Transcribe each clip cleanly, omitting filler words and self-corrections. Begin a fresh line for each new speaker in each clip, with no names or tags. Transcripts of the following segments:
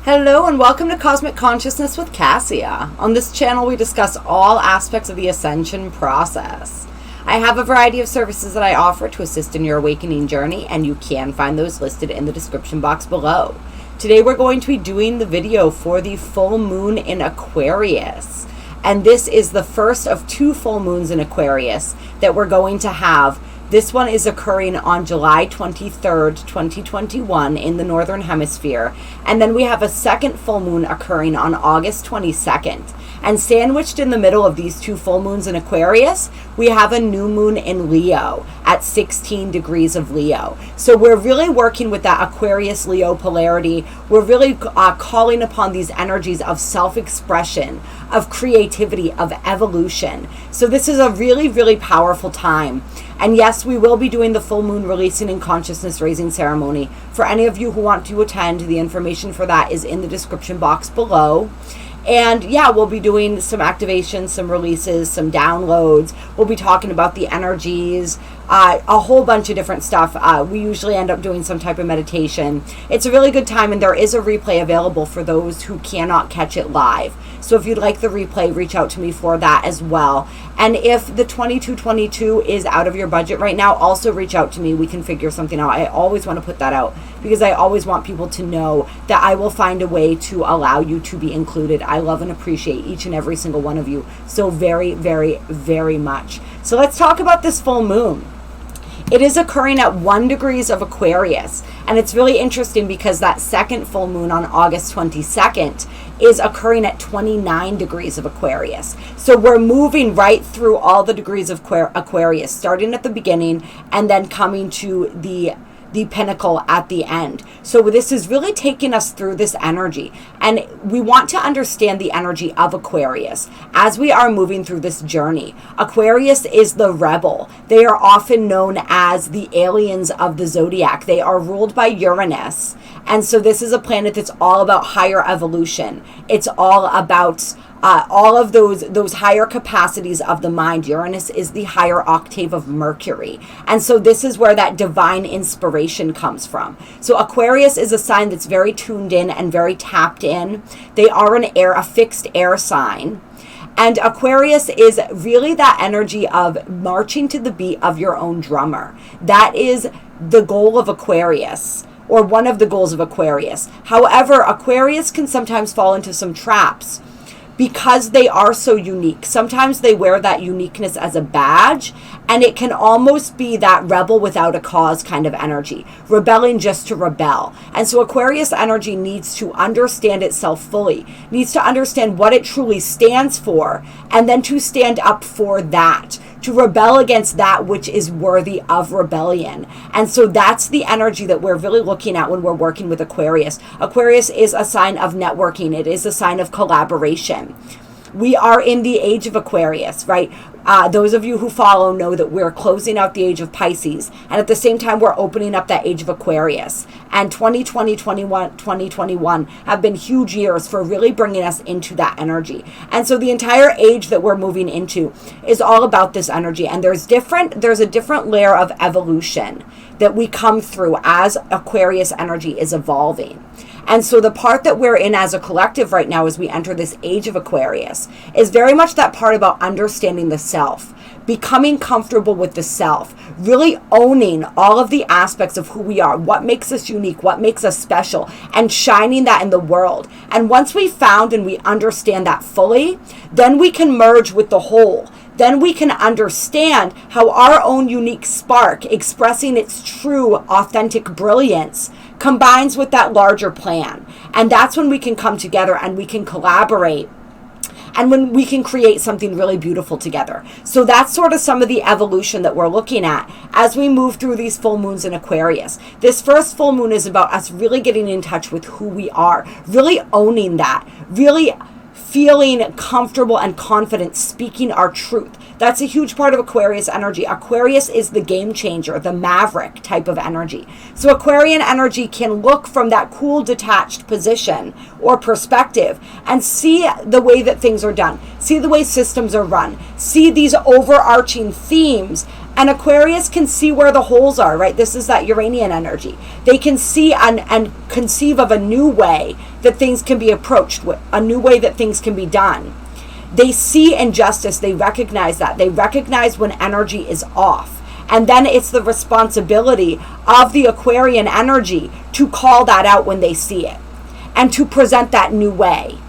Hello and welcome to Cosmic Consciousness with Kassia. On this channel we discuss all aspects of the ascension process. I have a variety of services that I offer to assist in your awakening journey, and you can find those listed in the description box below. Today we're going to be doing the video for the full moon in Aquarius. And this is the first of two full moons in Aquarius that we're going to have. This one is occurring on July 23rd, 2021 in the Northern Hemisphere. And then we have a second full moon occurring on August 22nd. And sandwiched in the middle of these two full moons in Aquarius, we have a new moon in Leo at 16 degrees of Leo. So we're really working with that Aquarius-Leo polarity. We're really calling upon these energies of self-expression, of creativity, of evolution. So this is a really, really powerful time. And yes, we will be doing the full moon releasing and consciousness raising ceremony. For any of you who want to attend, the information for that is in the description box below. And yeah, we'll be doing some activations, some releases, some downloads. We'll be talking about the energies, a whole bunch of different stuff. We usually end up doing some type of meditation. It's a really good time, and there is a replay available for those who cannot catch it live. So if you'd like the replay, reach out to me for that as well. And if the 2222 is out of your budget right now, also reach out to me. We can figure something out. I always want to put that out because I always want people to know that I will find a way to allow you to be included. I love and appreciate each and every single one of you so very, very, very much. So let's talk about this full moon. It is occurring at 1 degrees of Aquarius, and it's really interesting because that second full moon on August 22nd is occurring at 29 degrees of Aquarius. So we're moving right through all the degrees of Aquarius, starting at the beginning and then coming to the pinnacle at the end. So this is really taking us through this energy, and we want to understand the energy of Aquarius as we are moving through this journey. Aquarius is the rebel. They are often known as the aliens of the Zodiac. They are ruled by Uranus, and so this is a planet that's all about higher evolution. It's all about all of those higher capacities of the mind. Uranus is the higher octave of Mercury. And so this is where that divine inspiration comes from. So Aquarius is a sign that's very tuned in and very tapped in. They are a fixed air sign. And Aquarius is really that energy of marching to the beat of your own drummer. That is the goal of Aquarius, or one of the goals of Aquarius. However, Aquarius can sometimes fall into some traps because they are so unique. Sometimes they wear that uniqueness as a badge, and it can almost be that rebel without a cause kind of energy, rebelling just to rebel. And so Aquarius energy needs to understand itself fully, needs to understand what it truly stands for, and then to stand up for that, to rebel against that which is worthy of rebellion. And so that's the energy that we're really looking at when we're working with Aquarius. Aquarius is a sign of networking. It is a sign of collaboration. We are in the age of Aquarius, right? Those of you who follow know that we're closing out the age of Pisces, and at the same time we're opening up that age of Aquarius. And 2021 have been huge years for really bringing us into that energy. And so the entire age that we're moving into is all about this energy. And there's a different layer of evolution that we come through as Aquarius energy is evolving. And so the part that we're in as a collective right now as we enter this age of Aquarius is very much that part about understanding the self, becoming comfortable with the self, really owning all of the aspects of who we are, what makes us unique, what makes us special, and shining that in the world. And once we found and we understand that fully, then we can merge with the whole. Then we can understand how our own unique spark, expressing its true, authentic brilliance, combines with that larger plan. And that's when we can come together and we can collaborate, and when we can create something really beautiful together. So that's sort of some of the evolution that we're looking at as we move through these full moons in Aquarius. This first full moon is about us really getting in touch with who we are, really owning that, really feeling comfortable and confident speaking our truth. That's a huge part of Aquarius energy. Aquarius is the game changer, the maverick type of energy. So Aquarian energy can look from that cool detached position or perspective and see the way that things are done, see the way systems are run, see these overarching themes And Aquarius can see where the holes are, right? This is that Uranian energy. They can see and conceive of a new way that things can be approached, a new way that things can be done. They see injustice. They recognize that. They recognize when energy is off. And then it's the responsibility of the Aquarian energy to call that out when they see it and to present that new way.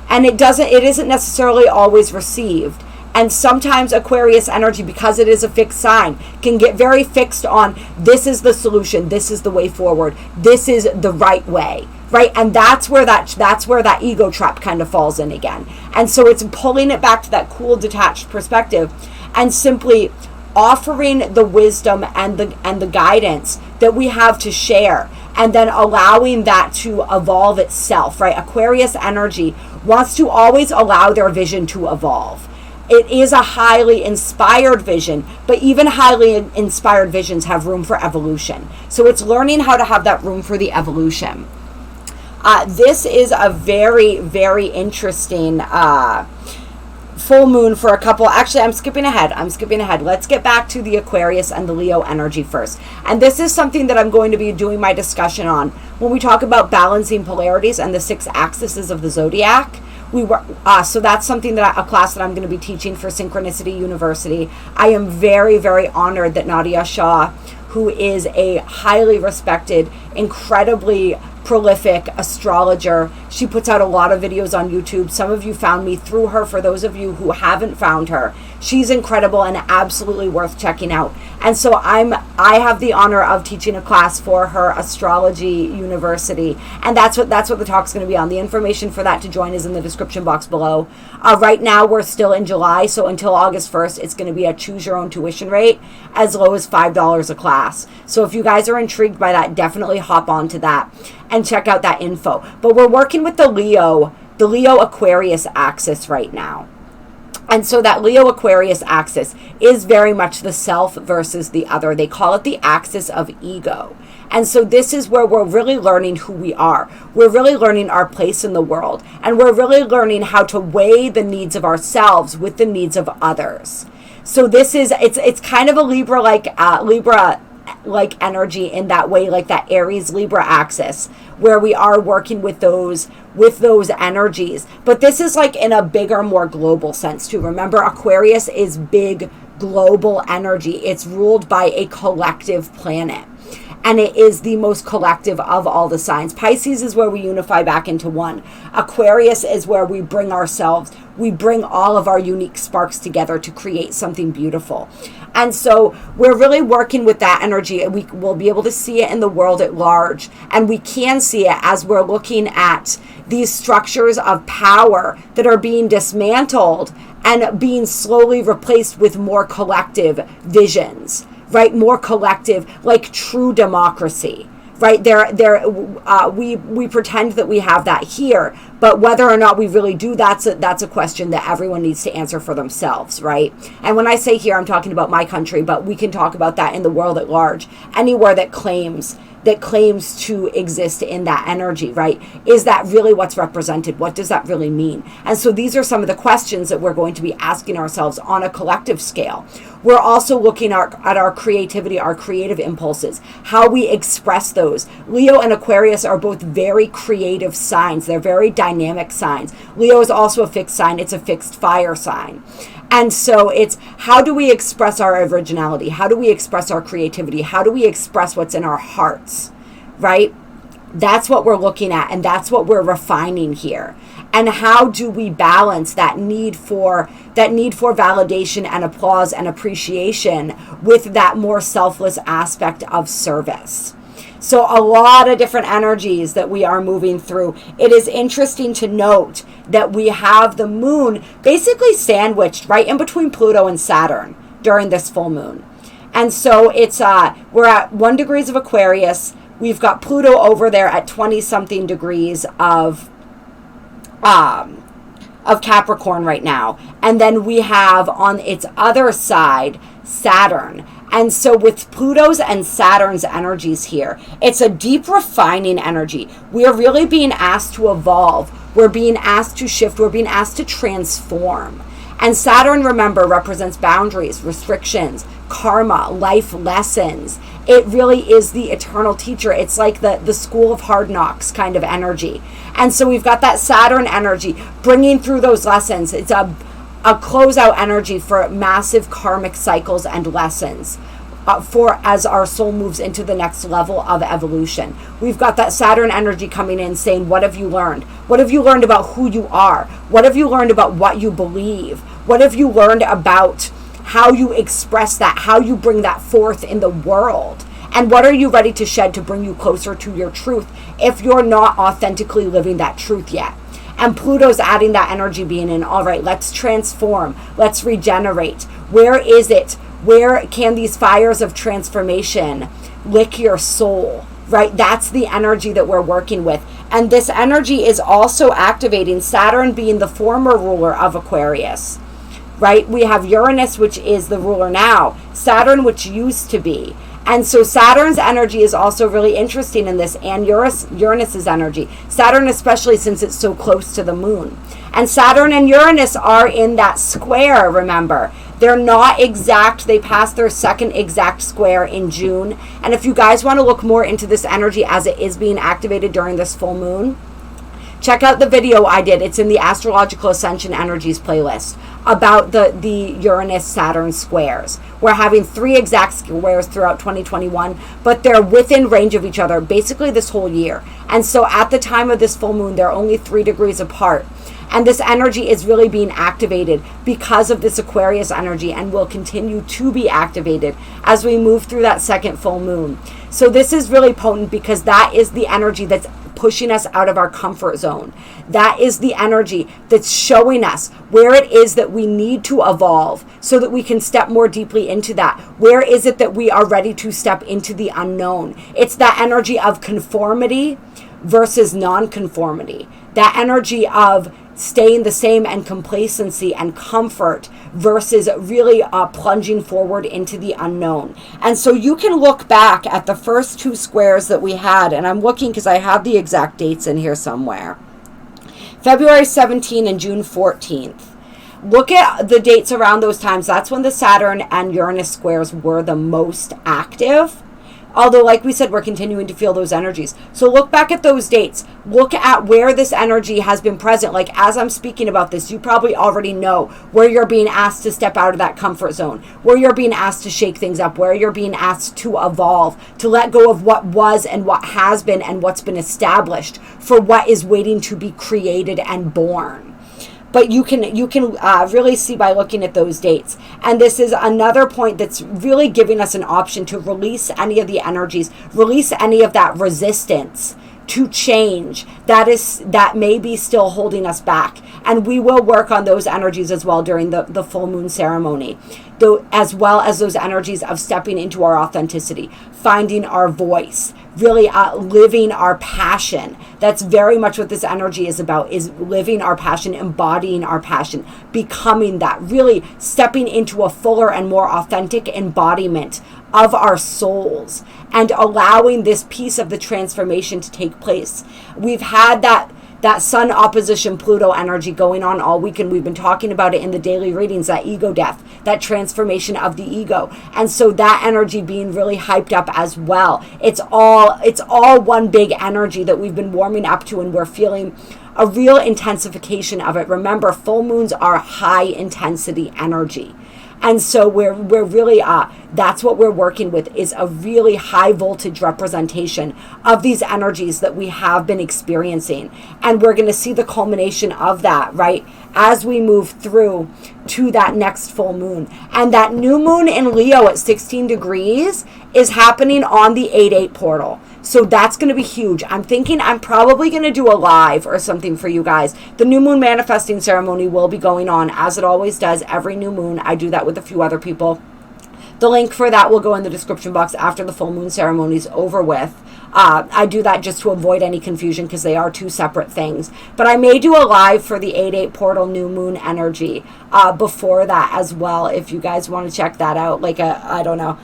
And it isn't necessarily always received. And sometimes Aquarius energy, because it is a fixed sign, can get very fixed on this is the solution, this is the way forward, this is the right way, right? And that's where that ego trap kind of falls in again. And so it's pulling it back to that cool, detached perspective and simply offering the wisdom and the guidance that we have to share, and then allowing that to evolve itself, right? Aquarius energy wants to always allow their vision to evolve. It is a highly inspired vision, but even highly inspired visions have room for evolution. So it's learning how to have that room for the evolution. This is a very, very interesting full moon for a couple. Actually, I'm skipping ahead. Let's get back to the Aquarius and the Leo energy first. And this is something that I'm going to be doing my discussion on when we talk about balancing polarities and the 6 axes of the Zodiac. So that's something a class that I'm going to be teaching for Synchronicity University. I am very, very honored that Nadia Shah, who is a highly respected, incredibly prolific astrologer. She puts out a lot of videos on YouTube. Some of you found me through her. For those of you who haven't found her, she's incredible and absolutely worth checking out. And so I have the honor of teaching a class for her, Astrology University, and that's what the talk's going to be on. The information for that to join is in the description box below. Right now we're still in July, so until August 1st, it's going to be a choose your own tuition rate as low as $5 a class. So if you guys are intrigued by that, definitely hop on to that and check out that info. But we're working with the Leo Aquarius axis right now. And so that Leo Aquarius axis is very much the self versus the other. They call it the axis of ego. And so this is where we're really learning who we are. We're really learning our place in the world. And we're really learning how to weigh the needs of ourselves with the needs of others. So this is, it's kind of a Libra-like energy in that way, like that Aries Libra axis, where we are working with those energies. But this is like in a bigger, more global sense too. Remember, Aquarius is big global energy. It's ruled by a collective planet, and it is the most collective of all the signs. Pisces is where we unify back into one. Aquarius is where we bring all of our unique sparks together to create something beautiful. And so we're really working with that energy. We will be able to see it in the world at large. And we can see it as we're looking at these structures of power that are being dismantled and being slowly replaced with more collective visions, right? More collective, like true democracy. Right we pretend that we have that here, but whether or not we really do, that's a question that everyone needs to answer for themselves, right? And when I say here, I'm talking about my country, but we can talk about that in the world at large. Anywhere that claims to exist in that energy, right? Is that really what's represented? What does that really mean? And so these are some of the questions that we're going to be asking ourselves on a collective scale. We're also looking at our creativity, our creative impulses, how we express those. Leo and Aquarius are both very creative signs. They're very dynamic signs. Leo is also a fixed sign. It's a fixed fire sign. And so it's how do we express our originality? How do we express our creativity? How do we express what's in our hearts, right? That's what we're looking at, and that's what we're refining here. And how do we balance that need for validation and applause and appreciation with that more selfless aspect of service? So a lot of different energies that we are moving through. It is interesting to note that we have the moon basically sandwiched right in between Pluto and Saturn during this full moon. And so it's we're at 1 degree of Aquarius. We've got Pluto over there at 20-something degrees of Capricorn right now. And then we have on its other side Saturn. And so with Pluto's and Saturn's energies here, it's a deep refining energy. We are really being asked to evolve. We're being asked to shift. We're being asked to transform. And Saturn, remember, represents boundaries, restrictions, karma, life lessons. It really is the eternal teacher. It's like the school of hard knocks kind of energy. And so we've got that Saturn energy bringing through those lessons. It's a closeout energy for massive karmic cycles and lessons. For as our soul moves into the next level of evolution. We've got that Saturn energy coming in saying, what have you learned? What have you learned about who you are? What have you learned about what you believe? What have you learned about how you express that, how you bring that forth in the world? And what are you ready to shed to bring you closer to your truth if you're not authentically living that truth yet? And Pluto's adding that energy being in, all right, let's transform, let's regenerate. Where is it? Where can these fires of transformation lick your soul, right? That's the energy that we're working with. And this energy is also activating Saturn being the former ruler of Aquarius, right? We have Uranus, which is the ruler now, Saturn, which used to be. And so Saturn's energy is also really interesting in this, and Uranus's energy. Saturn, especially since it's so close to the moon. And Saturn and Uranus are in that square, remember. They're not exact. They passed their second exact square in June. And if you guys want to look more into this energy as it is being activated during this full moon, check out the video I did. It's in the Astrological Ascension Energies playlist about the Uranus-Saturn squares. We're having 3 exact squares throughout 2021, but they're within range of each other basically this whole year. And so at the time of this full moon, they're only 3 degrees apart. And this energy is really being activated because of this Aquarius energy and will continue to be activated as we move through that second full moon. So this is really potent because that is the energy that's pushing us out of our comfort zone. That is the energy that's showing us where it is that we need to evolve so that we can step more deeply into that. Where is it that we are ready to step into the unknown? It's that energy of conformity versus non-conformity. That energy of staying the same and complacency and comfort versus really plunging forward into the unknown. And so you can look back at the first 2 squares that we had, and I'm looking because I have the exact dates in here somewhere. February 17 and June 14th. Look at the dates around those times. That's when the Saturn and Uranus squares were the most active. Although, like we said, we're continuing to feel those energies. So look back at those dates. Look at where this energy has been present. Like as I'm speaking about this, you probably already know where you're being asked to step out of that comfort zone, where you're being asked to shake things up, where you're being asked to evolve, to let go of what was and what has been and what's been established for what is waiting to be created and born. But you can really see by looking at those dates. And this is another point that's really giving us an option to release any of the energies, release any of that resistance to change that may be still holding us back. And we will work on those energies as well during the full moon ceremony, though, as well as those energies of stepping into our authenticity, finding our voice, really living our passion. That's very much what this energy is about, is living our passion, embodying our passion, becoming that, really stepping into a fuller and more authentic embodiment of our souls and allowing this piece of the transformation to take place. We've had that Sun opposition Pluto energy going on all week, and we've been talking about it in the daily readings, that ego death, that transformation of the ego. And so that energy being really hyped up as well. It's all one big energy that we've been warming up to, and we're feeling a real intensification of it. Remember, full moons are high intensity energy. And so we're really, that's what we're working with, is a really high voltage representation of these energies that we have been experiencing. And we're going to see the culmination of that, right, as we move through to that next full moon. And that new moon in Leo at 16 degrees is happening on the 8/8 portal. So that's going to be huge. I'm thinking I'm probably going to do a live or something for you guys. The new moon manifesting ceremony will be going on, as it always does every new moon. I do that with a few other people. The link for that will go in the description box after the full moon ceremony is over with. I do that just to avoid any confusion because they are 2 separate things. But I may do a live for the 8/8 portal new moon energy before that as well, if you guys want to check that out. Like I don't know.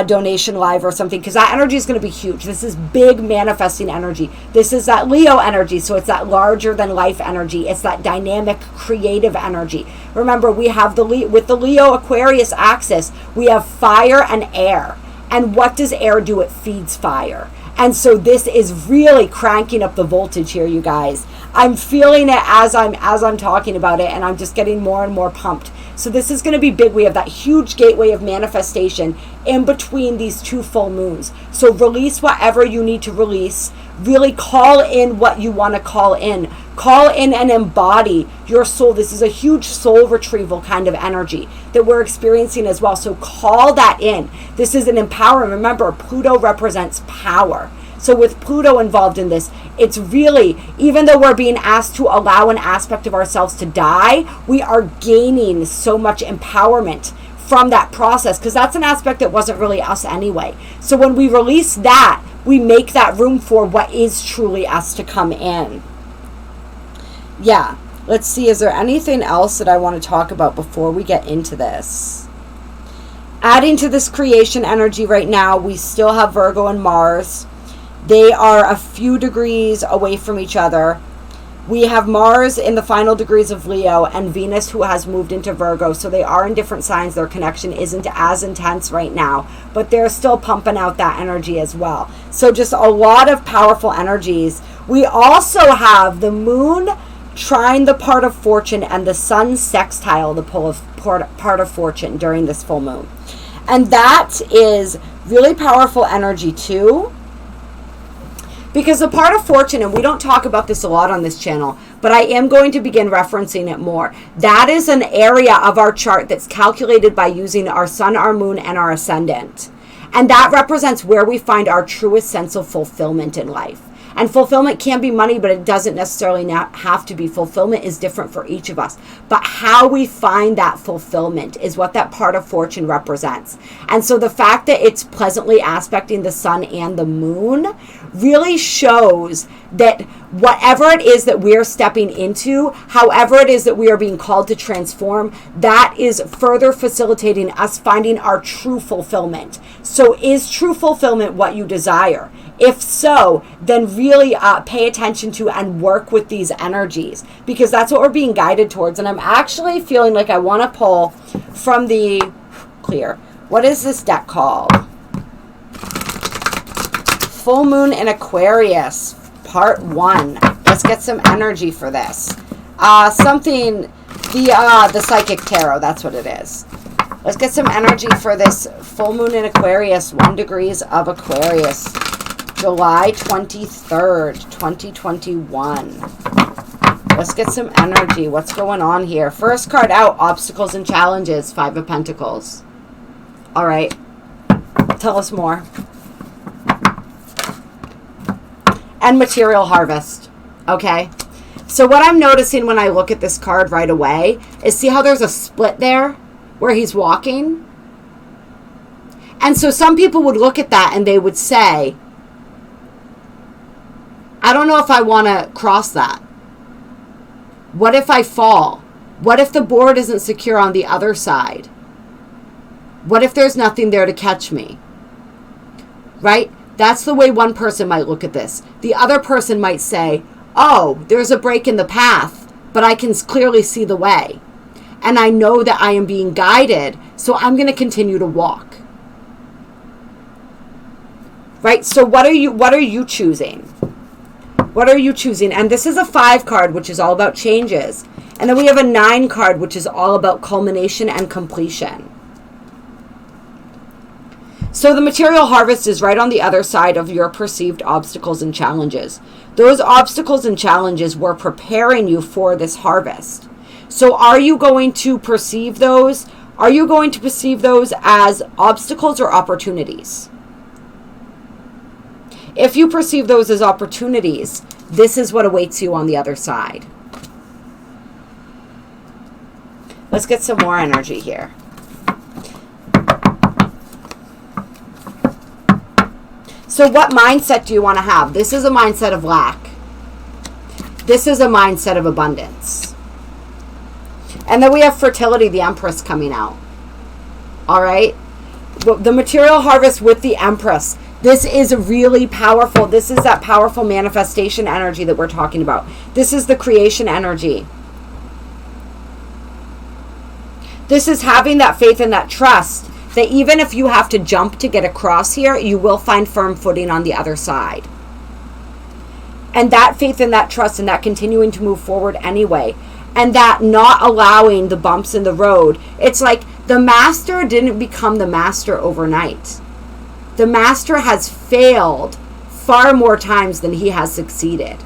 donation live or something, because that energy is going to be huge. This is big manifesting energy. This is that Leo energy, so it's that larger than life energy. It's that dynamic, creative energy. Remember, we have with the Leo Aquarius axis, we have fire and air. And what does air do? It feeds fire. And so this is really cranking up the voltage here, you guys. I'm feeling it as I'm talking about it, and I'm just getting more and more pumped. So this is going to be big. We have that huge gateway of manifestation in between these two full moons. So release whatever you need to release. Really call in what you want to call in. Call in and embody your soul. This is a huge soul retrieval kind of energy that we're experiencing as well. So call that in. This is an empowerment. Remember, Pluto represents power. So with Pluto involved in this, it's really, even though we're being asked to allow an aspect of ourselves to die, we are gaining so much empowerment from that process, because that's an aspect that wasn't really us anyway. So when we release that, we make that room for what is truly us to come in. Yeah, let's see, is there anything else that I want to talk about before we get into this? Adding to this creation energy right now, we still have Virgo and Mars. They are a few degrees away from each other. We have Mars in the final degrees of Leo and Venus, who has moved into Virgo. So they are in different signs. Their connection isn't as intense right now, but they're still pumping out that energy as well. So just a lot of powerful energies. We also have the moon trine the part of fortune and the sun sextile the part of fortune during this full moon. And that is really powerful energy too. Because the part of fortune, and we don't talk about this a lot on this channel, but I am going to begin referencing it more. That is an area of our chart that's calculated by using our sun, our moon, and our ascendant. And that represents where we find our truest sense of fulfillment in life. And fulfillment can be money, but it doesn't necessarily have to be. Fulfillment is different for each of us. But how we find that fulfillment is what that part of fortune represents. And so the fact that it's pleasantly aspecting the sun and the moon really shows that whatever it is that we're stepping into, however it is that we are being called to transform, that is further facilitating us finding our true fulfillment. So is true fulfillment what you desire? If so, then really pay attention to and work with these energies, because that's what we're being guided towards. And I'm actually feeling like I want to pull from the clear. What is this deck called? Full Moon in Aquarius, Part 1. Let's get some energy for this. The Psychic Tarot, that's what it is. Let's get some energy for this full moon in Aquarius, 1 degrees of Aquarius, July 23rd, 2021. Let's get some energy. What's going on here? First card out, Obstacles and Challenges, 5 of Pentacles. All right. Tell us more. And Material Harvest. Okay. So what I'm noticing when I look at this card right away is, see how there's a split there where he's walking? And so some people would look at that and they would say, I don't know if I want to cross that. What if I fall? What if the board isn't secure on the other side? What if there's nothing there to catch me? Right? That's the way one person might look at this. The other person might say, oh, there's a break in the path, but I can clearly see the way. And I know that I am being guided, so I'm going to continue to walk. Right? So what are you choosing? What are you choosing? And this is a 5 card, which is all about changes. And then we have a 9 card, which is all about culmination and completion. So the material harvest is right on the other side of your perceived obstacles and challenges. Those obstacles and challenges were preparing you for this harvest. So are you going to perceive those? Are you going to perceive those as obstacles or opportunities? If you perceive those as opportunities, this is what awaits you on the other side. Let's get some more energy here. So what mindset do you want to have? This is a mindset of lack. This is a mindset of abundance. And then we have fertility, the Empress, coming out. All right? the material harvest with the Empress. This is really powerful. This is that powerful manifestation energy that we're talking about. This is the creation energy. This is having that faith and that trust that even if you have to jump to get across here, you will find firm footing on the other side. And that faith and that trust and that continuing to move forward anyway. And that not allowing the bumps in the road. It's like the master didn't become the master overnight. The master has failed far more times than he has succeeded.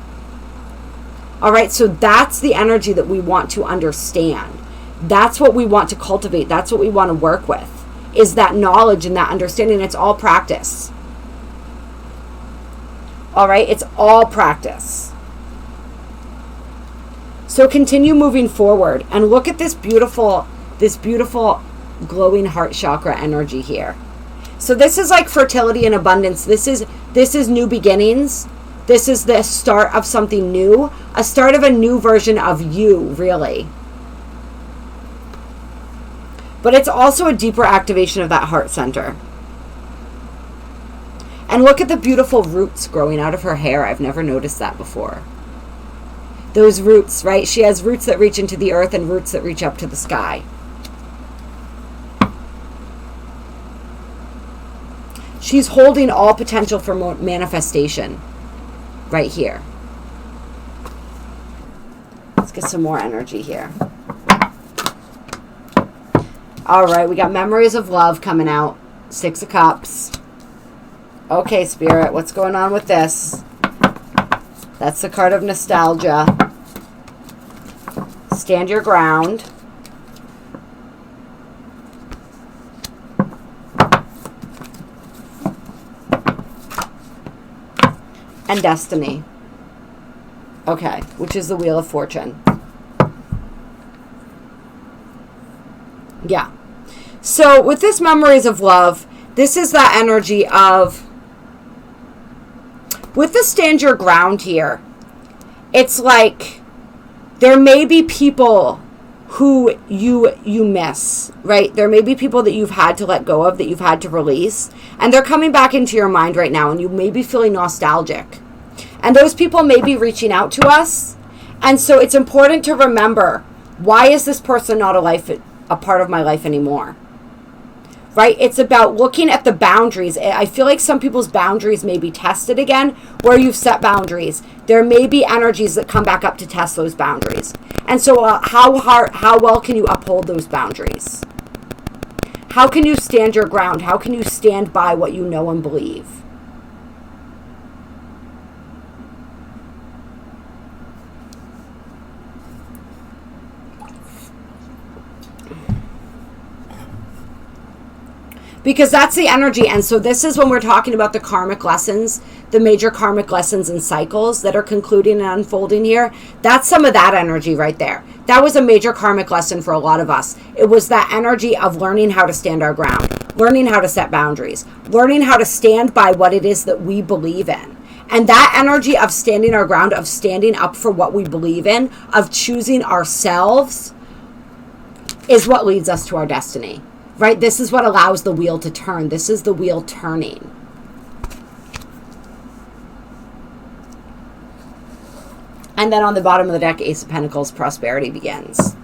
All right, so that's the energy that we want to understand. That's what we want to cultivate. That's what we want to work with, is that knowledge and that understanding. It's all practice. All right, it's all practice. So continue moving forward and look at this beautiful glowing heart chakra energy here. So this is like fertility and abundance. This is new beginnings. This is the start of something new, a start of a new version of you, really. But it's also a deeper activation of that heart center. And look at the beautiful roots growing out of her hair. I've never noticed that before. Those roots, right? She has roots that reach into the earth and roots that reach up to the sky. She's holding all potential for manifestation right here. Let's get some more energy here. All right, we got memories of love coming out. 6 of Cups. Okay, Spirit, what's going on with this? That's the card of nostalgia. Stand your ground. And destiny. Okay, which is the Wheel of Fortune. Yeah. So with this memories of love, this is that energy of, with the stand your ground here, it's like there may be people who you miss, right? There may be people that you've had to let go of, that you've had to release, and they're coming back into your mind right now, and you may be feeling nostalgic. And those people may be reaching out to us. And so it's important to remember, why is this person not a part of my life anymore? Right? It's about looking at the boundaries. I feel like some people's boundaries may be tested again, where you've set boundaries. There may be energies that come back up to test those boundaries. And so how well can you uphold those boundaries? How can you stand your ground? How can you stand by what you know and believe? Because that's the energy. And so this is when we're talking about the karmic lessons, the major karmic lessons and cycles that are concluding and unfolding here. That's some of that energy right there. That was a major karmic lesson for a lot of us. It was that energy of learning how to stand our ground, learning how to set boundaries, learning how to stand by what it is that we believe in. And that energy of standing our ground, of standing up for what we believe in, of choosing ourselves, is what leads us to our destiny. Right? This is what allows the wheel to turn. This is the wheel turning. And then on the bottom of the deck, Ace of Pentacles, prosperity begins.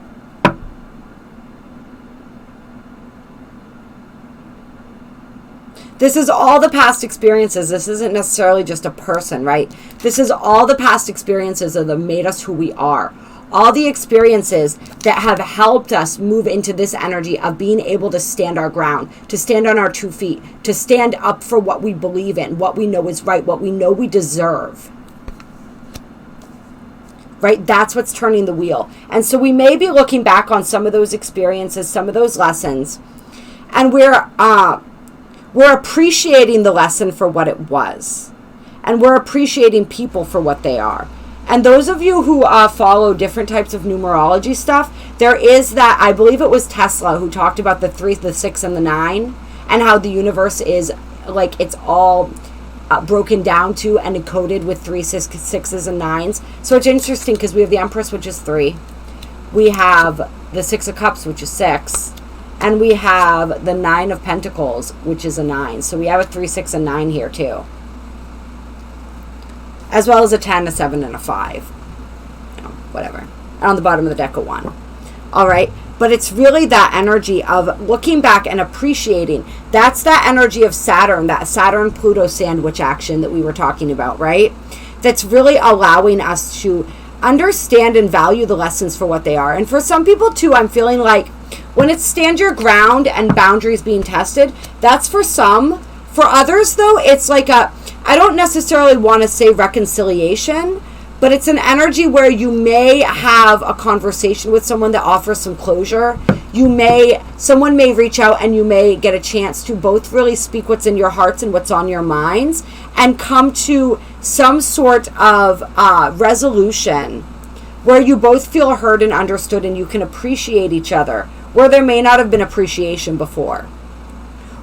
This is all the past experiences. This isn't necessarily just a person, right? This is all the past experiences that have made us who we are. All the experiences that have helped us move into this energy of being able to stand our ground, to stand on our 2 feet, to stand up for what we believe in, what we know is right, what we know we deserve. Right? That's what's turning the wheel. And so we may be looking back on some of those experiences, some of those lessons, and we're appreciating the lesson for what it was. And we're appreciating people for what they are. And those of you who follow different types of numerology stuff, there is that, I believe it was Tesla who talked about the 3, the 6, and the 9, and how the universe is like, it's all broken down to and encoded with 3, 6s, and 9s. So it's interesting because we have the Empress, which is 3. We have the 6 of Cups, which is 6. And we have the 9 of Pentacles, which is a 9. So we have a 3, 6, and 9 here too. As well as a 10, a 7, and a 5. Whatever. And on the bottom of the deck, a 1. All right. But it's really that energy of looking back and appreciating. That's that energy of Saturn, that Saturn-Pluto sandwich action that we were talking about, right? That's really allowing us to understand and value the lessons for what they are. And for some people too, I'm feeling like when it's stand your ground and boundaries being tested, that's for some. For others though, it's like I don't necessarily want to say reconciliation, but it's an energy where you may have a conversation with someone that offers some closure. Someone may reach out and you may get a chance to both really speak what's in your hearts and what's on your minds and come to some sort of resolution where you both feel heard and understood and you can appreciate each other, where there may not have been appreciation before,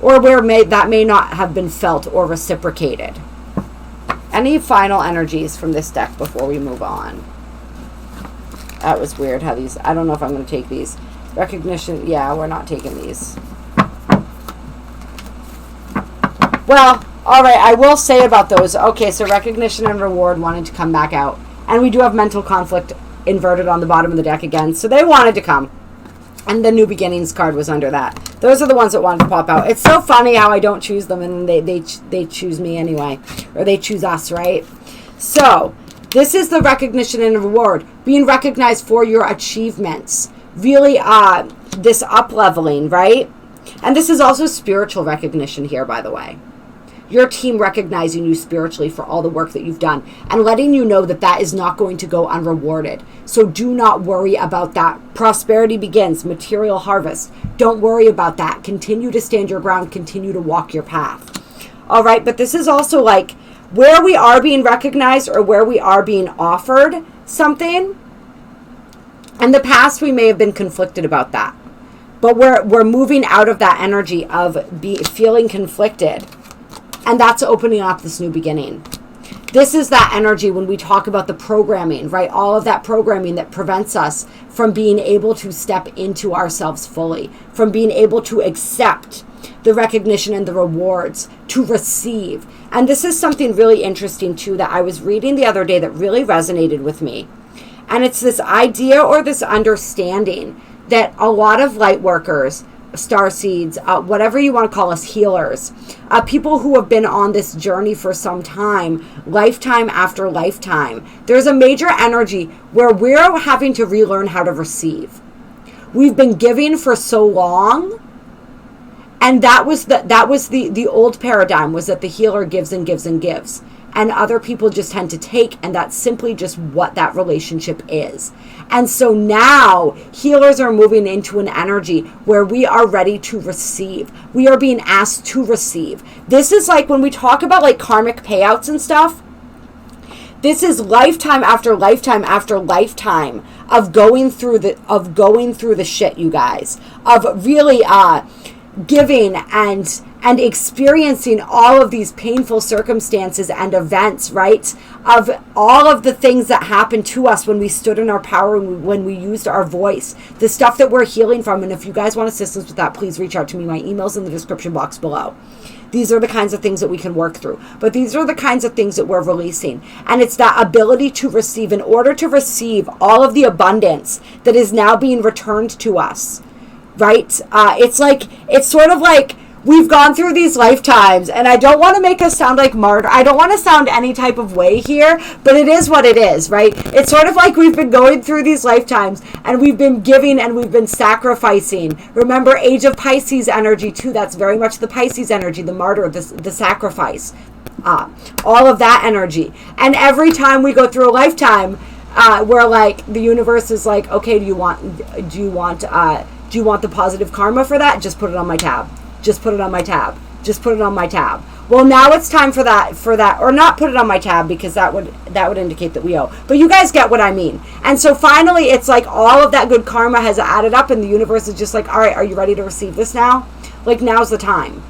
or where that may not have been felt or reciprocated. Any final energies from this deck before we move on? That was weird how these, I don't know if I'm going to take these. Recognition, yeah, we're not taking these. Well, all right, I will say about those. Okay, so recognition and reward wanted to come back out. And we do have mental conflict inverted on the bottom of the deck again. So they wanted to come. And the New Beginnings card was under that. Those are the ones that wanted to pop out. It's so funny how I don't choose them and they choose me anyway. Or they choose us, right? So, this is the recognition and reward. Being recognized for your achievements. Really, this up-leveling, right? And this is also spiritual recognition here, by the way. Your team recognizing you spiritually for all the work that you've done and letting you know that that is not going to go unrewarded. So do not worry about that. Prosperity begins, material harvest. Don't worry about that. Continue to stand your ground. Continue to walk your path. All right, but this is also like where we are being recognized or where we are being offered something. In the past, we may have been conflicted about that. But we're moving out of that energy of feeling conflicted. And that's opening up this new beginning. This is that energy when we talk about the programming, right? All of that programming that prevents us from being able to step into ourselves fully, from being able to accept the recognition and the rewards, to receive. And this is something really interesting too that I was reading the other day that really resonated with me. And it's this idea or this understanding that a lot of light workers, starseeds, whatever you want to call us, healers, people who have been on this journey for some time, lifetime after lifetime, there's a major energy where we're having to relearn how to receive. We've been giving for so long, and that was the old paradigm, was that the healer gives and gives and gives, and other people just tend to take, and that's simply just what that relationship is. And so now healers are moving into an energy where we are ready to receive. We are being asked to receive. This is like when we talk about like karmic payouts and stuff. This is lifetime after lifetime after lifetime of going through the shit, you guys. Of really giving and experiencing all of these painful circumstances and events, right? Of all of the things that happened to us when we stood in our power, when we used our voice, the stuff that we're healing from. And if you guys want assistance with that, please reach out to me. My email's in the description box below. These are the kinds of things that we can work through. But these are the kinds of things that we're releasing. And it's that ability to receive, in order to receive all of the abundance that is now being returned to us, right? It's sort of like we've gone through these lifetimes, and I don't want to make us sound like martyr. I don't want to sound any type of way here, but it is what it is, right? It's sort of like we've been going through these lifetimes, and we've been giving and we've been sacrificing. Remember, Age of Pisces energy too. That's very much the Pisces energy, the martyr, the sacrifice, all of that energy. And every time we go through a lifetime, we're like, the universe is like, okay, do you want the positive karma for that? Just put it on my tab. Just put it on my tab. Just put it on my tab. Well, now it's time for that, or not put it on my tab, because that would indicate that we owe. But you guys get what I mean. And so finally, it's like all of that good karma has added up, and the universe is just like, all right, are you ready to receive this now? Like, now's the time.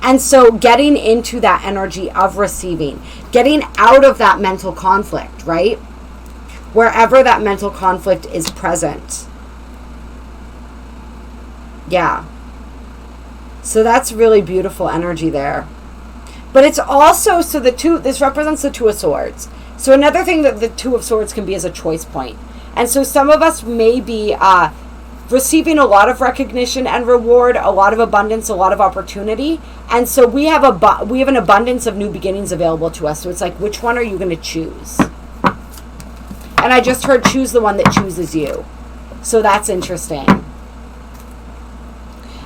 And so getting into that energy of receiving, getting out of that mental conflict, right? Wherever that mental conflict is present. Yeah. So that's really beautiful energy there. But it's also, so this represents the Two of Swords. So another thing that the Two of Swords can be is a choice point. And so some of us may be receiving a lot of recognition and reward, a lot of abundance, a lot of opportunity. And so we have an abundance of new beginnings available to us. So it's like, which one are you going to choose? And I just heard choose the one that chooses you. So that's interesting.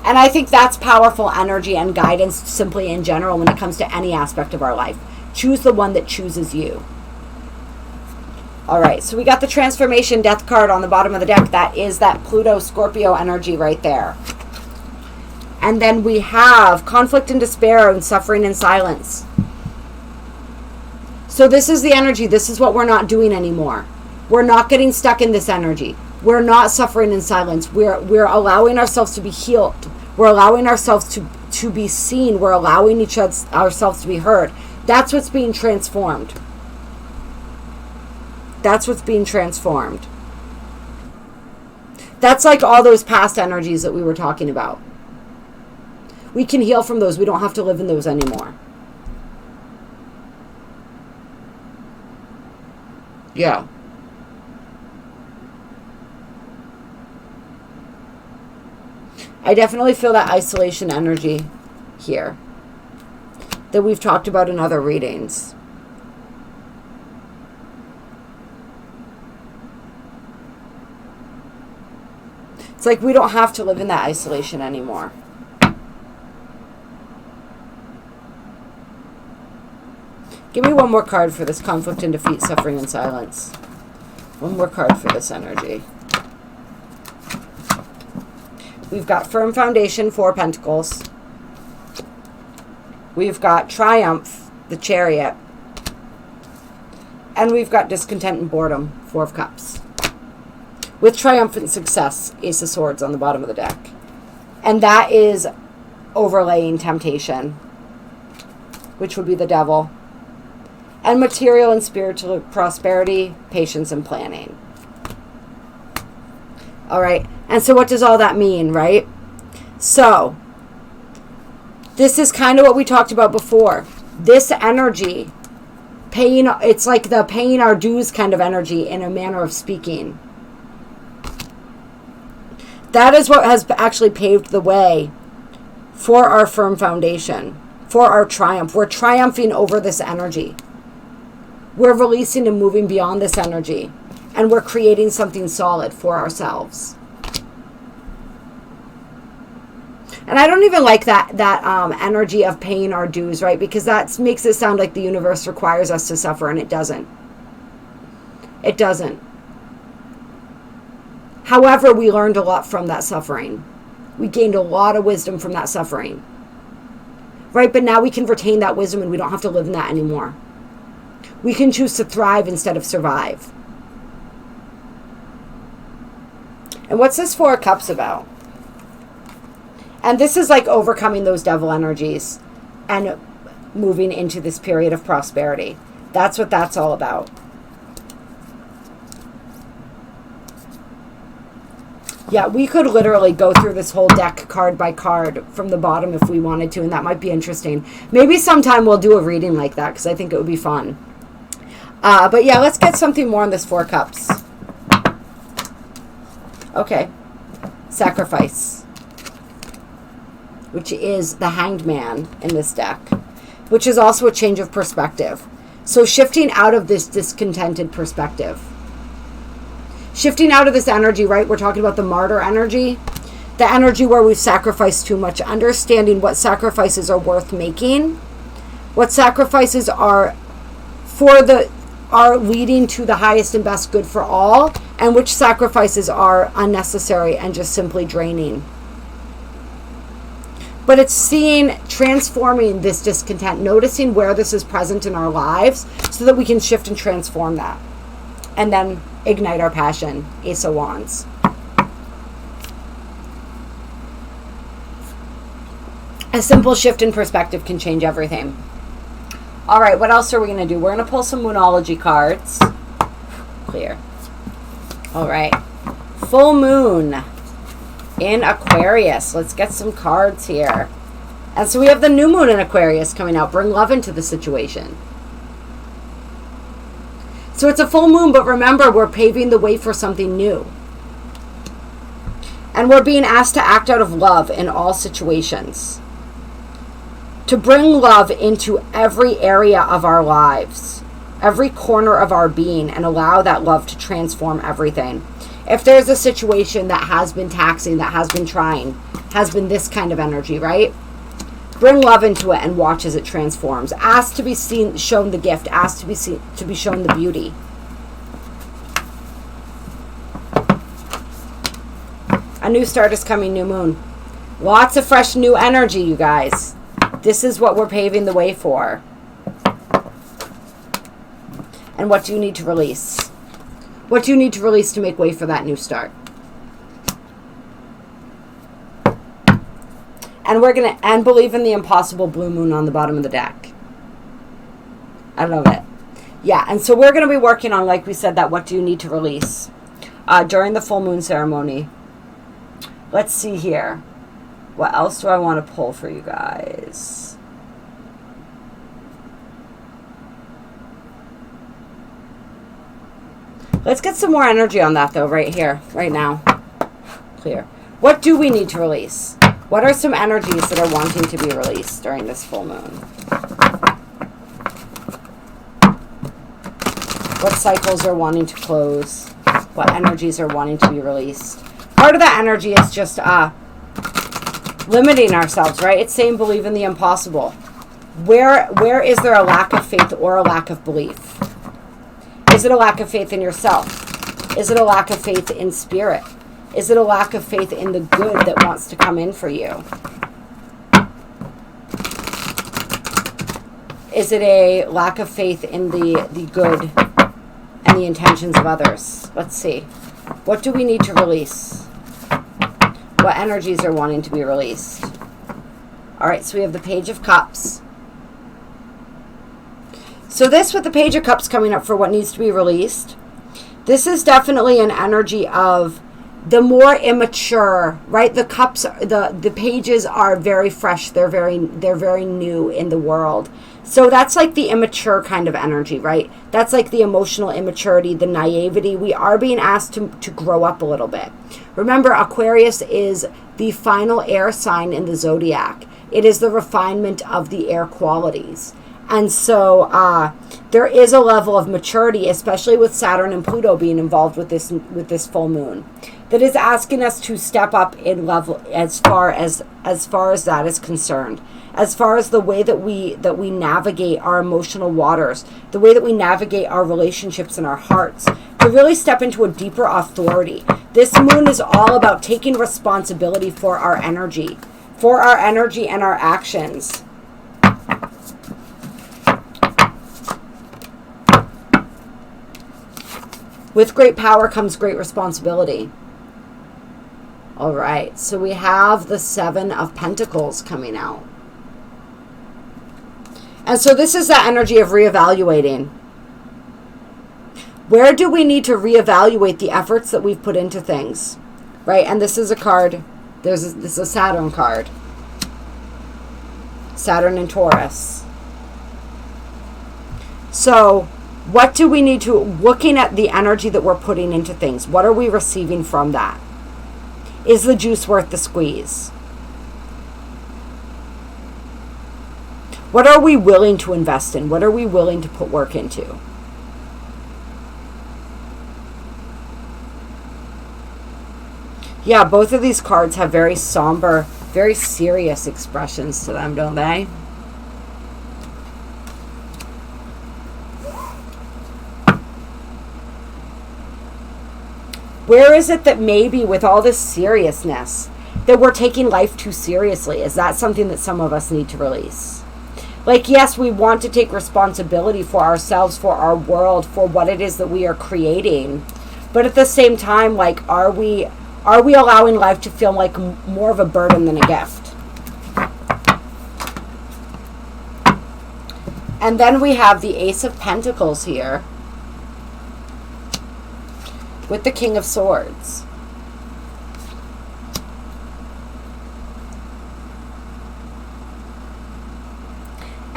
And I think that's powerful energy and guidance simply in general when it comes to any aspect of our life. Choose the one that chooses you. All right, so we got the transformation death card on the bottom of the deck. That is that Pluto Scorpio energy right there. And then we have conflict and despair and suffering and silence. So this is the energy. This is what we're not doing anymore. We're not getting stuck in this energy. We're not suffering in silence. We're allowing ourselves to be healed. We're allowing ourselves to be seen. We're allowing ourselves to be heard. That's what's being transformed. That's what's being transformed. That's like all those past energies that we were talking about. We can heal from those. We don't have to live in those anymore. Yeah. I definitely feel that isolation energy here that we've talked about in other readings. It's like we don't have to live in that isolation anymore. Give me one more card for this conflict and defeat, suffering and silence. One more card for this energy. We've got firm foundation, 4 Pentacles. We've got triumph, the Chariot. And we've got discontent and boredom, 4 of Cups. With triumphant success, Ace of Swords on the bottom of the deck. And that is overlaying temptation, which would be the Devil. And material and spiritual prosperity, patience and planning. All right. And so what does all that mean, right? So this is kind of what we talked about before. This energy, it's like the paying our dues kind of energy in a manner of speaking. That is what has actually paved the way for our firm foundation, for our triumph. We're triumphing over this energy. We're releasing and moving beyond this energy. And we're creating something solid for ourselves. And I don't even like that energy of paying our dues, right? Because that makes it sound like the universe requires us to suffer, and it doesn't. It doesn't. However, we learned a lot from that suffering. We gained a lot of wisdom from that suffering. Right? But now we can retain that wisdom and we don't have to live in that anymore. We can choose to thrive instead of survive. And what's this 4 of Cups about? And this is like overcoming those devil energies and moving into this period of prosperity. That's what that's all about. Yeah, we could literally go through this whole deck card by card from the bottom if we wanted to, and that might be interesting. Maybe sometime we'll do a reading like that because I think it would be fun. But yeah, let's get something more on this 4 Cups. Okay. Sacrifice. Which is the Hanged Man in this deck. Which is also a change of perspective. So shifting out of this discontented perspective. Shifting out of this energy, right? We're talking about the martyr energy. The energy where we've sacrificed too much. Understanding what sacrifices are worth making. What sacrifices are leading to the highest and best good for all. And which sacrifices are unnecessary and just simply draining. But it's transforming this discontent. Noticing where this is present in our lives. So that we can shift and transform that. And then ignite our passion. Ace of Wands. A simple shift in perspective can change everything. All right, what else are we going to do? We're going to pull some Moonology cards. Clear. All right. Full moon. in Aquarius. Let's get some cards here. And so we have the new moon in Aquarius coming out. Bring love into the situation. So it's a full moon, but remember, we're paving the way for something new. And we're being asked to act out of love in all situations. To bring love into every area of our lives, every corner of our being, and allow that love to transform everything. If there's a situation that has been taxing, that has been trying, has been this kind of energy, right? Bring love into it and watch as it transforms. Ask to be seen, shown the gift. Ask to be seen, to be shown the beauty. A new start is coming, new moon. Lots of fresh new energy, you guys. This is what we're paving the way for. And what do you need to release? What do you need to release to make way for that new start? And we're going to believe in the impossible blue moon on the bottom of the deck. I love it. Yeah, and so we're going to be working on, like we said, that what do you need to release during the full moon ceremony. Let's see here. What else do I want to pull for you guys? Let's get some more energy on that, though, right here, right now. Clear. What do we need to release? What are some energies that are wanting to be released during this full moon? What cycles are wanting to close? What energies are wanting to be released? Part of that energy is just limiting ourselves, right? It's saying believe in the impossible. Where is there a lack of faith or a lack of belief? Is it a lack of faith in yourself? Is it a lack of faith in spirit? Is it a lack of faith in the good that wants to come in for you? Is it a lack of faith in the good and the intentions of others? Let's see. What do we need to release? What energies are wanting to be released? All right, so we have the Page of Cups. So this, with the Page of Cups coming up for what needs to be released, this is definitely an energy of the more immature, right? The cups, the pages are very fresh. They're very new in the world. So that's like the immature kind of energy, right? That's like the emotional immaturity, the naivety. We are being asked to grow up a little bit. Remember, Aquarius is the final air sign in the zodiac. It is the refinement of the air qualities. And so there is a level of maturity, especially with Saturn and Pluto being involved with this full moon, that is asking us to step up in level as far as that is concerned. As far as the way that we navigate our emotional waters, the way that we navigate our relationships and our hearts, to really step into a deeper authority. This moon is all about taking responsibility for our energy and our actions. With great power comes great responsibility. All right, so we have the Seven of Pentacles coming out. And so this is that energy of reevaluating. Where do we need to reevaluate the efforts that we've put into things? Right, and this is a card. This is a Saturn card. Saturn and Taurus. So what do we need to, looking at the energy that we're putting into things, what are we receiving from that? Is the juice worth the squeeze? What are we willing to invest in? What are we willing to put work into? Yeah, both of these cards have very somber, very serious expressions to them, don't they? Where is it that maybe with all this seriousness that we're taking life too seriously? Is that something that some of us need to release? Like, yes, we want to take responsibility for ourselves, for our world, for what it is that we are creating. But at the same time, like, are we allowing life to feel like more of a burden than a gift? And then we have the Ace of Pentacles here with the King of Swords.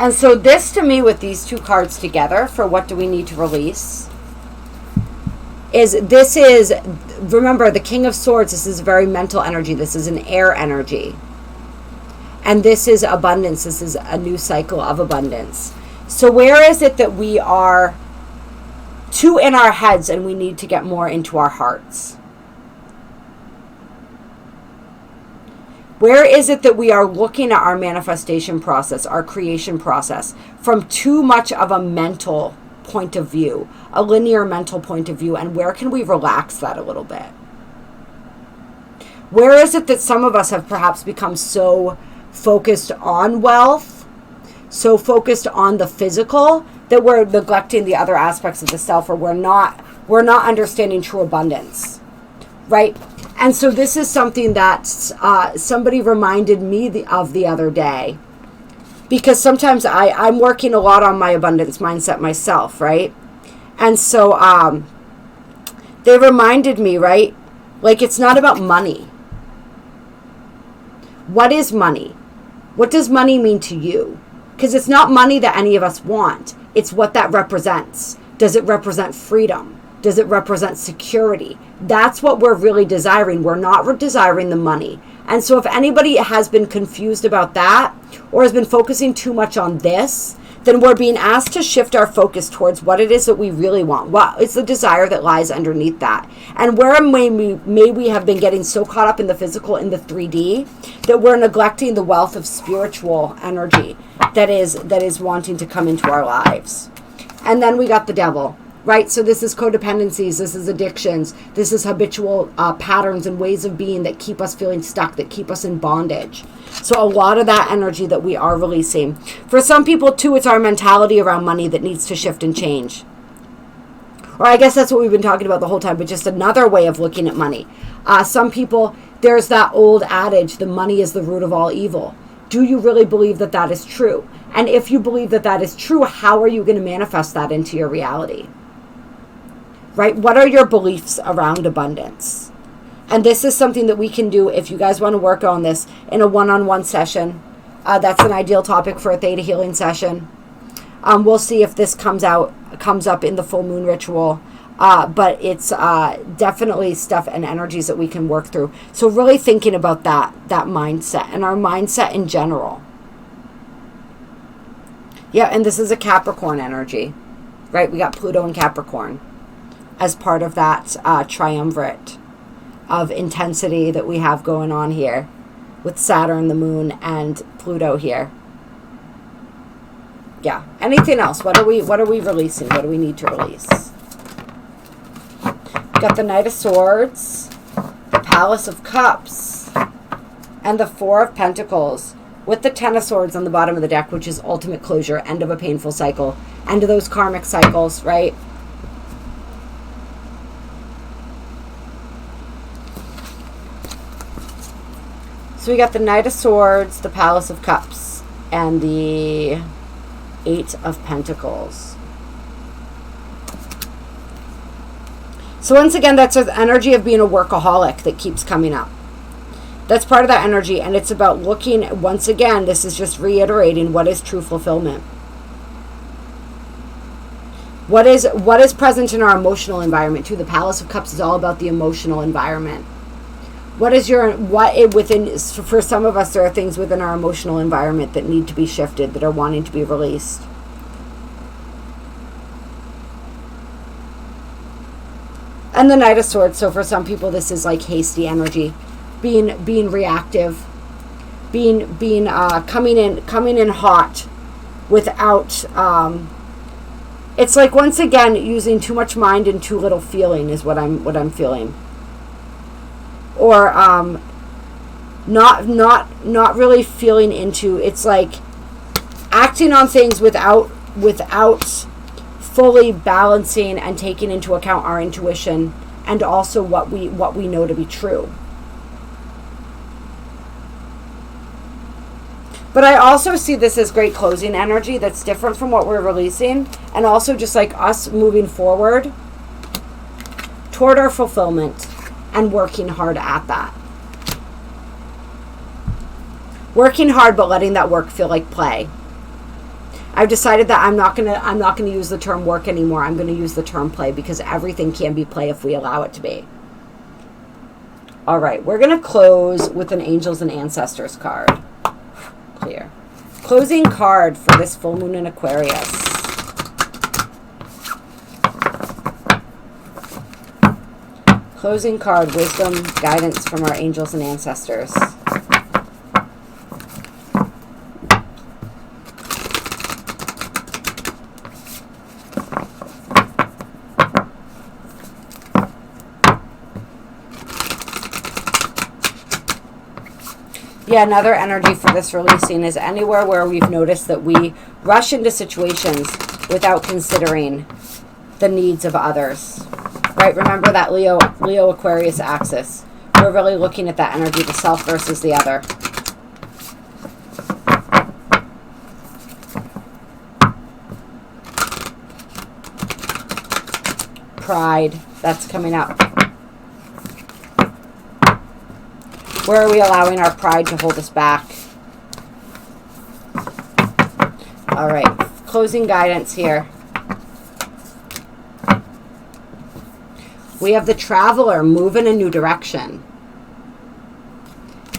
And so this, to me, with these two cards together, for what do we need to release, remember, the King of Swords, this is very mental energy. This is an air energy. And this is abundance. This is a new cycle of abundance. So where is it that we are too in our heads and we need to get more into our hearts? Where is it that we are looking at our manifestation process, our creation process, from too much of a mental point of view, a linear mental point of view, and where can we relax that a little bit? Where is it that some of us have perhaps become so focused on wealth, so focused on the physical, that we're neglecting the other aspects of the self, or we're not understanding true abundance, right? And so this is something that somebody reminded me of the other day, because sometimes I'm working a lot on my abundance mindset myself, right? And so they reminded me, right? Like, it's not about money. What is money? What does money mean to you? Because it's not money that any of us want. It's what that represents. Does it represent freedom? Does it represent security? That's what we're really desiring. We're not desiring the money. And so if anybody has been confused about that, or has been focusing too much on this, then we're being asked to shift our focus towards what it is that we really want. What is the desire that lies underneath that? And where may we have been getting so caught up in the physical, in the 3D, that we're neglecting the wealth of spiritual energy that is wanting to come into our lives. And then we got the devil, right? So this is codependencies, this is addictions, this is habitual patterns and ways of being that keep us feeling stuck, that keep us in bondage. So a lot of that energy that we are releasing. For some people too, it's our mentality around money that needs to shift and change. Or I guess that's what we've been talking about the whole time, but just another way of looking at money. Some people, there's that old adage, the money is the root of all evil. Do you really believe that that is true? And if you believe that that is true, how are you going to manifest that into your reality? Right? What are your beliefs around abundance? And this is something that we can do if you guys want to work on this in a one-on-one session. That's an ideal topic for a Theta healing session. We'll see if this comes up in the full moon ritual. But it's definitely stuff and energies that we can work through. So really thinking about that mindset and our mindset in general. Yeah, and this is a Capricorn energy, right? We got Pluto and Capricorn as part of that triumvirate of intensity that we have going on here with Saturn, the moon, and Pluto here. Yeah. Anything else? What are we releasing? What do we need to release? Got the Knight of Swords, the Palace of Cups, and the Four of Pentacles, with the Ten of Swords on the bottom of the deck, which is ultimate closure, end of a painful cycle, end of those karmic cycles, right? So we got the Knight of Swords, the Palace of Cups, and the Eight of Pentacles. So once again, that's the energy of being a workaholic that keeps coming up. That's part of that energy, and it's about looking, once again, this is just reiterating what is true fulfillment. What is present in our emotional environment too. The Palace of Cups is all about the emotional environment. For some of us, there are things within our emotional environment that need to be shifted, that are wanting to be released. And the Knight of Swords, so for some people this is like hasty energy, being reactive, coming in hot without it's like, once again, using too much mind and too little feeling is what I'm feeling. Or not really feeling into, it's like acting on things without fully balancing and taking into account our intuition and also what we know to be true. But I also see this as great closing energy that's different from what we're releasing, and also just like us moving forward toward our fulfillment and working hard at that. Working hard, but letting that work feel like play. I've decided that I'm not gonna use the term work anymore. I'm gonna use the term play, because everything can be play if we allow it to be. All right, we're gonna close with an Angels and Ancestors card. Clear. Closing card for this full moon in Aquarius. Closing card, wisdom, guidance from our angels and ancestors. Yeah, another energy for this releasing is anywhere where we've noticed that we rush into situations without considering the needs of others. Right? Remember that Leo Aquarius axis. We're really looking at that energy, the self versus the other. Pride, that's coming up. Where are we allowing our pride to hold us back? All right, closing guidance here. We have the Traveler, move in a new direction.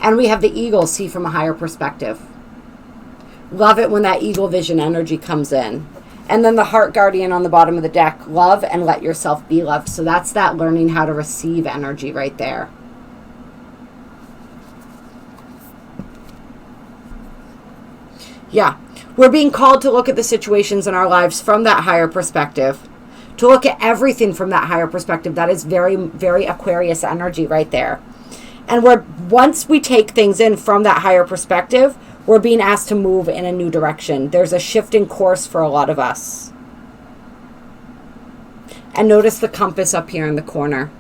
And we have the Eagle, see from a higher perspective. Love it when that Eagle vision energy comes in. And then the Heart Guardian on the bottom of the deck, love and let yourself be loved. So that's that learning how to receive energy right there. Yeah, we're being called to look at the situations in our lives from that higher perspective. To look at everything from that higher perspective. That is very, very Aquarius energy right there. And once we take things in from that higher perspective, we're being asked to move in a new direction. There's a shift in course for a lot of us. And notice the compass up here in the corner.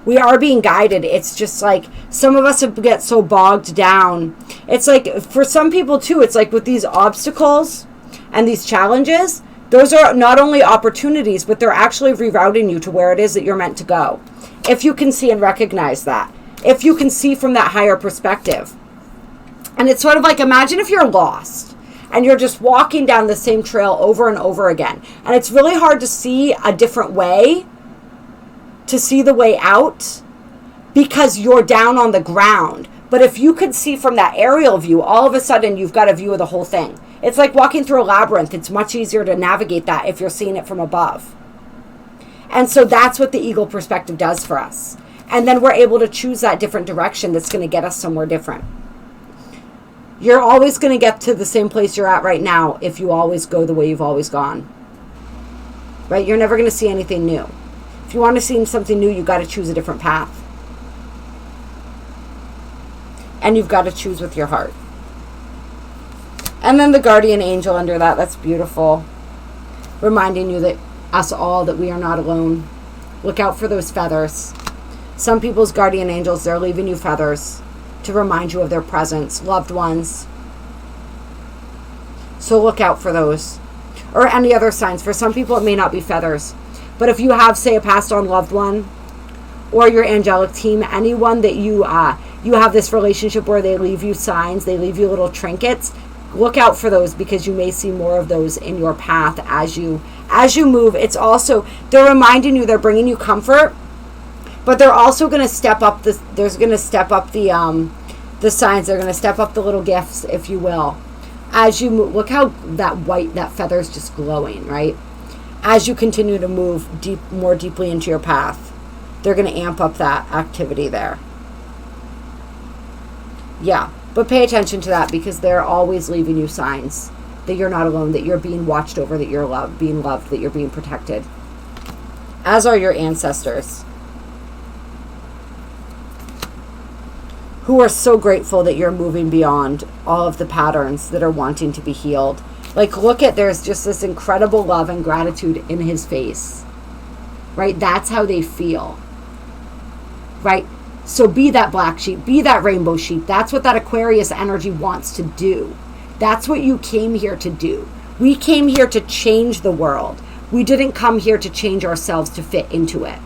We are being guided. It's just like some of us get so bogged down. It's like for some people too, it's like with these obstacles and these challenges, those are not only opportunities, but they're actually rerouting you to where it is that you're meant to go. If you can see and recognize that. If you can see from that higher perspective. And it's sort of like, imagine if you're lost and you're just walking down the same trail over and over again. And it's really hard to see a different way, to see the way out, because you're down on the ground. But if you could see from that aerial view, all of a sudden you've got a view of the whole thing. It's like walking through a labyrinth. It's much easier to navigate that if you're seeing it from above. And so that's what the Eagle perspective does for us. And then we're able to choose that different direction that's going to get us somewhere different. You're always going to get to the same place you're at right now if you always go the way you've always gone. Right? You're never going to see anything new. If you want to see something new, you've got to choose a different path. And you've got to choose with your heart. And then the guardian angel under that, that's beautiful. Reminding you that us all, that we are not alone. Look out for those feathers. Some people's guardian angels, they're leaving you feathers to remind you of their presence, loved ones. So look out for those. Or any other signs. For some people, it may not be feathers. But if you have, say, a passed on loved one, or your angelic team, anyone that you have this relationship where they leave you signs, they leave you little trinkets, look out for those, because you may see more of those in your path as you move. It's also, they're reminding you, they're bringing you comfort, but they're also going to step up the signs. They're going to step up the little gifts, if you will, as you move. Look how that feather's just glowing, right? As you continue to move more deeply into your path, they're going to amp up that activity there. Yeah. But pay attention to that, because they're always leaving you signs that you're not alone, that you're being watched over, that you're being loved, that you're being protected. As are your ancestors, who are so grateful that you're moving beyond all of the patterns that are wanting to be healed. Like, look at, there's just this incredible love and gratitude in his face. Right? That's how they feel. Right? So be that black sheep, be that rainbow sheep. That's what that Aquarius energy wants to do. That's what you came here to do. We came here to change the world. We didn't come here to change ourselves to fit into it.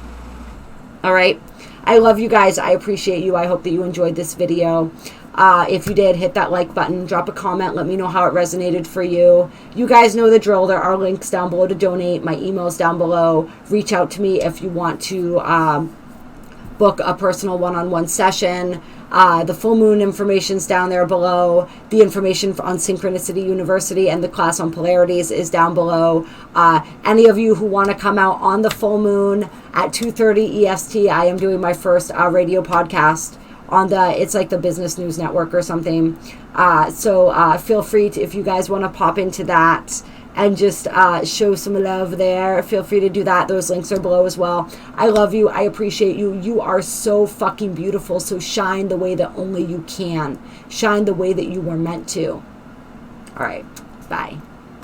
All right? I love you guys. I appreciate you. I hope that you enjoyed this video. If you did, hit that like button, drop a comment, let me know how it resonated for you. You guys know the drill. There are links down below to donate. My email's down below. Reach out to me if you want to book a personal one-on-one session. The full moon information's down there below. The information on Synchronicity University and the class on Polarities is down below. Any of you who want to come out on the full moon at 2:30 EST, I am doing my first radio podcast on it's like the Business News Network or something. So feel free to, if you guys want to pop into that and just show some love there, feel free to do that. Those links are below as well. I love you. I appreciate you. You are so fucking beautiful. So shine the way that only you can. Shine the way that you were meant to. All right. Bye.